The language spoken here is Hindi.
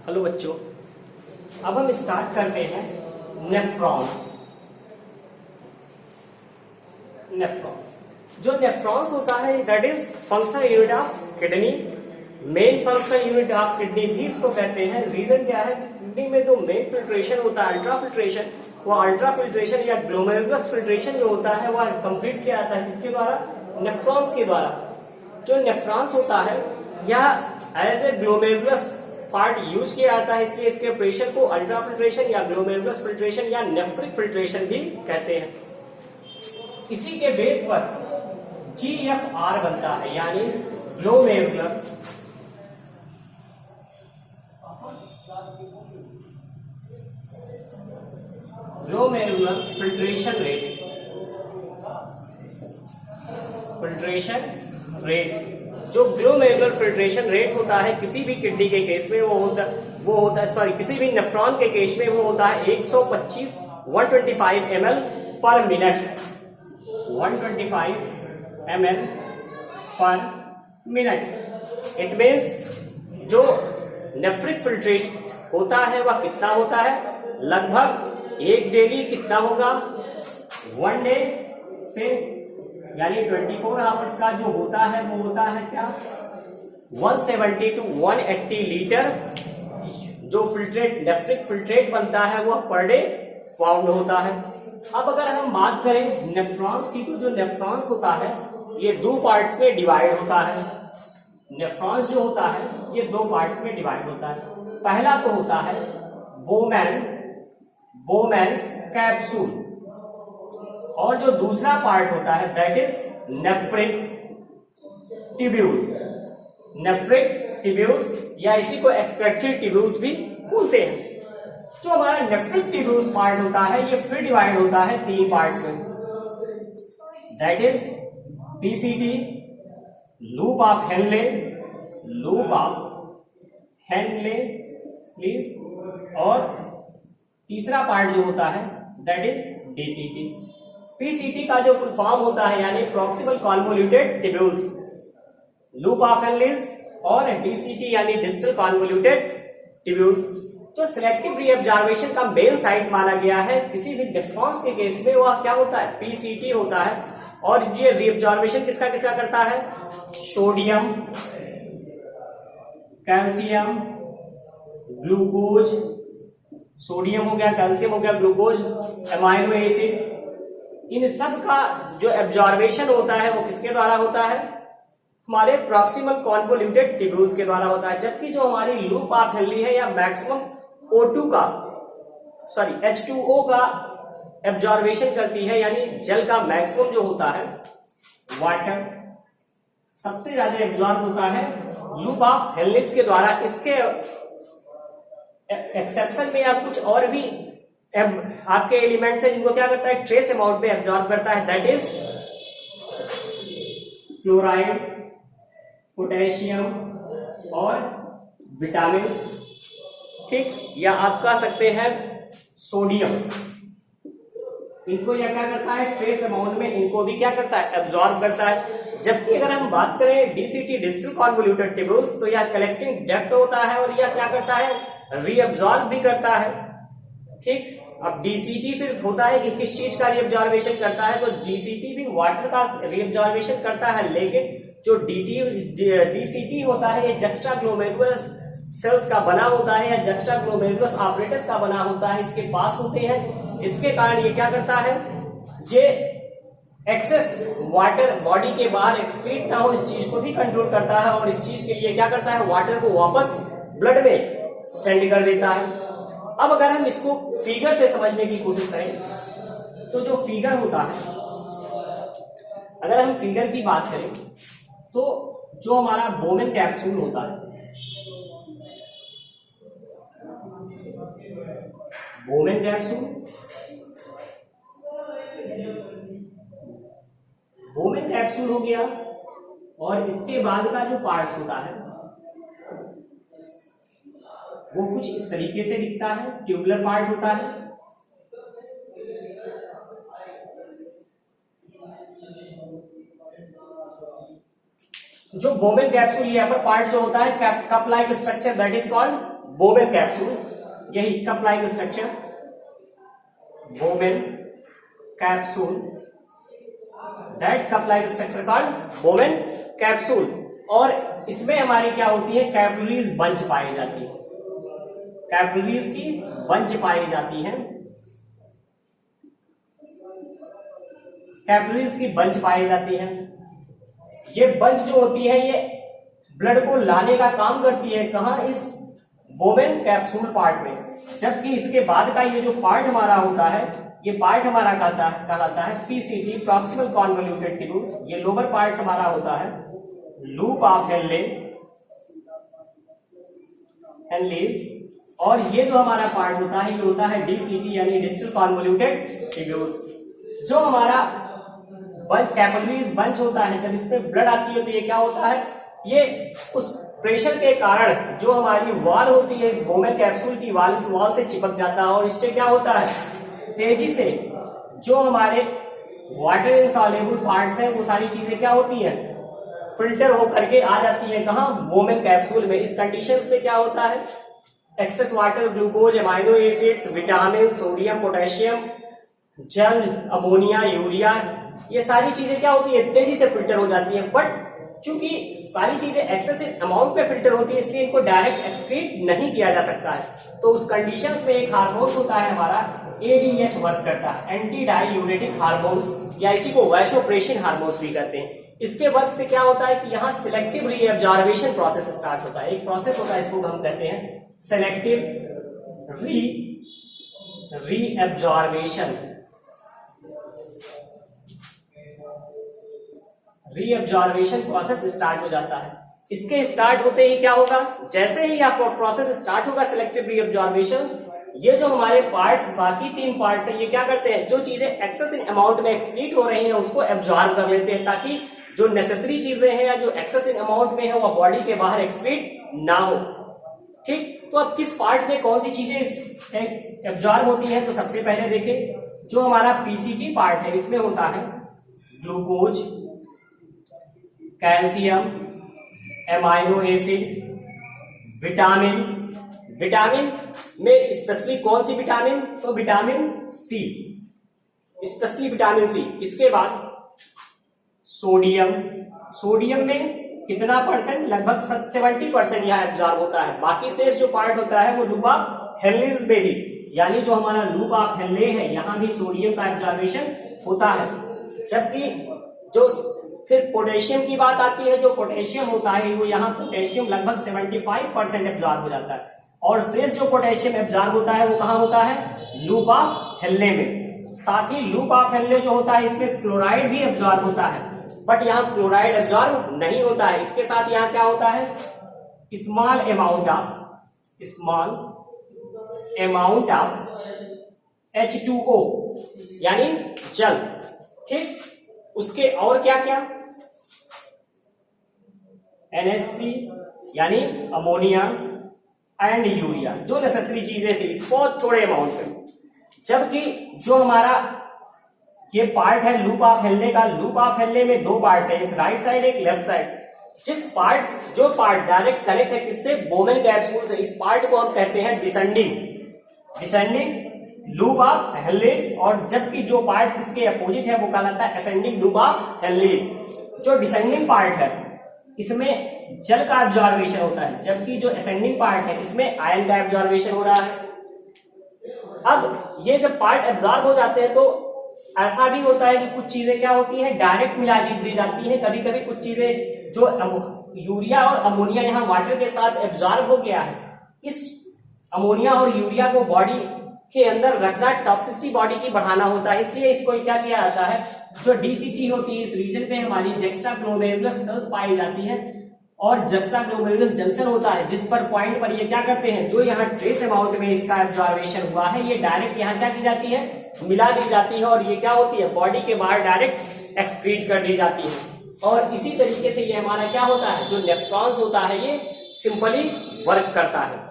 हेलो बच्चों, अब हम स्टार्ट करते हैं नेफ्रॉन्स। जो नेफ्रॉन्स होता है that is functional unit of kidney. Main functional unit of kidney भी इसको कहते हैं। रीजन क्या है? किडनी में जो मेन फिल्ट्रेशन होता है अल्ट्राफिल्ट्रेशन, वो अल्ट्राफिल्ट्रेशन या ग्लोमेरुलस फिल्ट्रेशन जो होता है वह कंप्लीट किया जाता है किसके द्वारा? नेफ्रॉन्स के द्वारा। जो नेफ्रॉन्स होता है यह as a glomerulus part use किया जाता है, इसलिए इसके ऑपरेशन को अल्ट्राफिल्ट्रेशन या ग्लोमेरुलस फिल्ट्रेशन या नेफ्रिक फिल्ट्रेशन भी कहते हैं। इसी के बेस पर GFR बनता है, यानी ग्लोमेरुलर फिल्ट्रेशन रेट। जो ग्लोमेरुलर फिल्ट्रेशन रेट होता है किसी भी किडनी के केस में वो होता है सॉरी किसी भी नेफ्रॉन के केस में वो होता है 125 ml पर मिनट। 125 ml पर मिनट। इट मीन्स जो नेफ्रिक फिल्ट्रेशन होता है वह कितना होता है? लगभग एक डेली कितना होगा? 1 डे से यानी 24 आवर्स का जो होता है वो होता है क्या? 170 to 180 लीटर जो नेफ्रिक फिल्ट्रेट बनता है वह पर डे फाउंड होता है। अब अगर हम बात करें नेफ्रॉन्स की, तो जो नेफ्रॉन्स होता है ये 2 पार्ट्स में डिवाइड होता है। नेफ्रॉन्स जो होता है ये 2 पार्ट्स में डिवाइड होता है। पहला तो होता है बोमेन्स कैप्सूल, और जो दूसरा पार्ट होता है दैट इज नेफ्रिक ट्यूब्यूल्स या इसी को एक्सक्रेटरी ट्यूब्यूल्स भी बोलते हैं। जो हमारा नेफ्रिक ट्यूब्यूल्स पार्ट होता है ये फिर डिवाइड होता है 3 पार्ट्स में, that is PCT, loop of Henle please, और तीसरा पार्ट जो होता है दैट इज DCT। PCT का जो फुल फॉर्म होता है यानी proximal convoluted tubules, loop of Henle's, और DCT यानी डिस्टल कॉन्वोल्यूटेड ट्यूब्यूल्स। जो सिलेक्टिव रीअब्जॉर्वेशन का मेन साइट माना गया है किसी भी नेफ्रॉन्स के केस में वह क्या होता है? PCT होता है। और ये रीअब्जॉर्वेशन किसका किसका करता है? सोडियम, कैल्शियम, ग्लूकोज, सोडियम हो गया, कैल्शियम हो गया, ग्लूकोज, अमाइनो एसिड, इन सब का जो एब्जॉर्वेशन होता है वो किसके द्वारा होता है? हमारे प्रॉक्सिमल कॉन्वोल्यूटेड ट्यूब्यूल्स के द्वारा होता है। जबकि जो हमारी लूप ऑफ हेनले है या मैक्सिमम H2O का एब्जॉर्वेशन करती है, यानी जल का मैक्सिमम जो होता है वाटर सबसे ज्यादा एब्जॉर्ब होता है लूप ऑफ हेनले के द्वारा। इसके एक्सेप्शन में या कुछ और भी आपके एलिमेंट्स है जिनको क्या करता है? ट्रेस अमाउंट में एब्जॉर्ब करता है, दैट इज क्लोराइड, पोटेशियम और विटामिन, ठीक, या आप कह सकते हैं सोडियम। इनको यह क्या करता है? ट्रेस अमाउंट में इनको भी क्या करता है? एब्जॉर्ब करता है। जबकि अगर हम बात करें DCT डिस्टल कॉन्वोल्यूटेड ट्यूब्यूल्स, तो यह कलेक्टिंग डेप्थ होता है और यह क्या करता है? रीअब्जॉर्ब भी करता है, ठीक। अब DCT फिर होता है कि किस चीज का रीअब्जॉर्वेशन करता है? तो DCT भी वाटर का रीअब्जॉर्वेशन करता है, लेकिन जो DCT होता है ये जक्स्ट्रा ग्लोमेरुलस सेल्स का बना होता है या जक्स्ट्रा ग्लोमेरुलस ऑपरेटस का बना होता है, इसके पास होते हैं, जिसके कारण ये क्या करता है? ये एक्सेस वाटर बॉडी के बाहर एक्सक्रीट ना हो इस चीज को भी कंट्रोल करता है, और इस चीज के लिए क्या करता है? वाटर को वापस ब्लड में सेंड कर देता है। अब अगर हम इसको फिगर से समझने की कोशिश करें तो जो फिगर होता है, अगर हम फिगर की बात करें तो जो हमारा बोमेन कैप्सूल होता है, बोमेन कैप्सूल हो गया, और इसके बाद का जो पार्ट्स होता है वो कुछ इस तरीके से दिखता है, ट्यूबुलर पार्ट होता है। जो बोमेन कैप्सूल ये अपर पार्ट जो होता है cup like structure that is called Bowman capsule, यही cup like structure, Bowman capsule, that cup like structure called Bowman capsule. और इसमें हमारी क्या होती है, कैपिलरीज बंच पाई जाती है, कैपिलरीज की बंच पाई जाती है, कैपिलरीज की बंच पाई जाती है। ये बंच जो होती है ये ब्लड को लाने का काम करती है, कहां, इस बोमेन कैप्सूल पार्ट में। जबकि इसके बाद का ये जो पार्ट हमारा होता है, ये पार्ट हमारा कहलाता है पीसीटी, प्रॉक्सिमल कॉन्वोल्यूटेड ट्यूब्यूल्स। ये लोअर पार्ट हमारा होता है लूप ऑफ हेनलेज, और ये जो हमारा पार्ट होता है ये होता है डीसीटी यानी डिस्टल कॉन्वोल्यूटेड ट्यूब्यूल्स। जो हमारा बंच, कैपिलरीज बंच होता है, जब इसमें ब्लड आती है तो ये क्या होता है, ये उस प्रेशर के कारण जो हमारी वॉल होती है, इस बोमेन कैप्सूल की वॉल, इस वॉल से चिपक जाता है, और इससे क्या होता है, तेजी से जो हमारे वाटर इनसॉल्युबल पार्ट्स हैं वो सारी चीजें क्या होती हैं, फिल्टर हो करके आ जाती है कहां, बोमेन कैप्सूल में। इस कंडीशंस में क्या होता है, excess water, glucose, amino acids, vitamin, sodium, potassium, जल, अमोनिया, यूरिया, ये सारी चीजें क्या होती है, तेजी से फिल्टर हो जाती है। बट चूंकि सारी चीजें एक्सेसिव अमाउंट पे फिल्टर होती है, इसलिए इनको डायरेक्ट एक्सक्रीट नहीं किया जा सकता है। तो उस कंडीशंस में एक हार्मोन होता है हमारा एडीएच वर्क करता है, एंटी डाईयूरेटिक हार्मोन्स, या इसी को वैसोप्रेसिन हार्मोन्स भी कहते हैं। इसके वर्क से क्या होता है कि यहाँ सिलेक्टिव रीएब्जॉर्बेशन प्रोसेस स्टार्ट होता है। एक प्रोसेस होता है, इसको हम कहते हैं सिलेक्टिव रीएब्जॉर्बेशन प्रोसेस स्टार्ट हो जाता है। इसके स्टार्ट होते ही क्या होगा, जैसे ही आपका प्रोसेस स्टार्ट होगा सिलेक्टिव रीएब्जॉर्बेशन, ये जो हमारे पार्ट्स, बाकी 3 पार्ट्स हैं, ये क्या करते हैं, जो चीजें एक्सेस इन अमाउंट में एक्सक्रीट हो रही हैं उसको एब्जॉर्ब कर लेते हैं, ताकि जो नेसेसरी चीजें हैं या जो एक्सेस इन अमाउंट में है वो बॉडी के बाहर एक्सक्रीट ना हो। ठीक, तो अब किस पार्ट में कौन सी चीजें एब्जॉर्ब होती है, तो सबसे पहले देखें जो हमारा पीसीटी पार्ट है, इसमें होता है glucose, calcium, amino acid, vitamin. Vitamin में स्पेशली कौन सी विटामिन, तो vitamin C, specially vitamin C. इसके बाद सोडियम, सोडियम में कितना परसेंट, लगभग 70% यहाँ एब्जॉर्ब होता है। बाकी शेष जो पार्ट होता है वो लूप ऑफ हेनलेज में भी, यानी जो हमारा लूप ऑफ हेनले है यहाँ भी सोडियम का एब्जॉर्बेशन होता है। जबकि जो फिर पोटेशियम की बात आती है, जो पोटेशियम होता है वो यहाँ पोटेशियम लगभग 75% एब्जॉर्ब हो जाता है, और शेष जो पोटेशियम एब्जॉर्ब होता है वो कहाँ होता है, लूप ऑफ हेनले में। साथ ही लूप ऑफ हेनले जो होता है इसमें क्लोराइड भी एब्जॉर्ब होता है, बट यहाँ क्लोराइड एब्जॉर्ब नहीं होता है। इसके साथ यहाँ क्या होता है, स्मॉल अमाउंट ऑफ H2O यानी जल। ठीक, उसके और क्या क्या, NH3 यानी अमोनिया एंड यूरिया, जो नेसेसरी चीजें थी बहुत थोड़े अमाउंट में। जबकि जो हमारा ये पार्ट है लूप ऑफ हेनले का, लूप ऑफ हेनले में 2 पार्ट्स है, एक राइट साइड एक लेफ्ट साइड। जो पार्ट डायरेक्ट कनेक्ट है किससे, बोमेन कैप्सूल से, इस पार्ट को हम कहते हैं डिसेंडिंग लूप ऑफ हेनलेज, और जबकि जो पार्ट इसके अपोजिट है वो कहलाता है असेंडिंग लूप ऑफ हेनलेज। जो डिसेंडिंग पार्ट है इसमें जल का एब्जॉर्बेशन होता है, जबकि जो असेंडिंग पार्ट है इसमें आयन का एब्जॉर्बेशन हो रहा है। अब ये जब पार्ट एब्जॉर्ब हो जाते हैं तो ऐसा भी होता है कि कुछ चीजें क्या होती है, डायरेक्ट मिला दी जाती है। कभी कभी कुछ चीजें जो यूरिया और अमोनिया यहाँ वाटर के साथ एब्जॉर्ब हो गया है, इस अमोनिया और यूरिया को बॉडी के अंदर रखना टॉक्सिसिटी बॉडी की बढ़ाना होता है, इसलिए इसको क्या किया जाता है, जो डीसीटी होती है इस रीजन पे हमारी जुक्स्टाग्लोमेरुलस सेल्स पाई जाती है, और जुक्स्टाग्लोमेरुलस जंक्शन होता है, जिस पर पॉइंट पर ये क्या करते हैं, जो यहाँ ट्रेस अमाउंट में इसका एब्जॉर्बेशन हुआ है ये डायरेक्ट यहाँ क्या की जाती है, मिला दी जाती है, और ये क्या होती है, बॉडी के बाहर डायरेक्ट एक्सक्रीट कर दी जाती है। और इसी तरीके से ये हमारा क्या होता है, जो नेफ्रॉन्स होता है ये सिंपली वर्क करता है।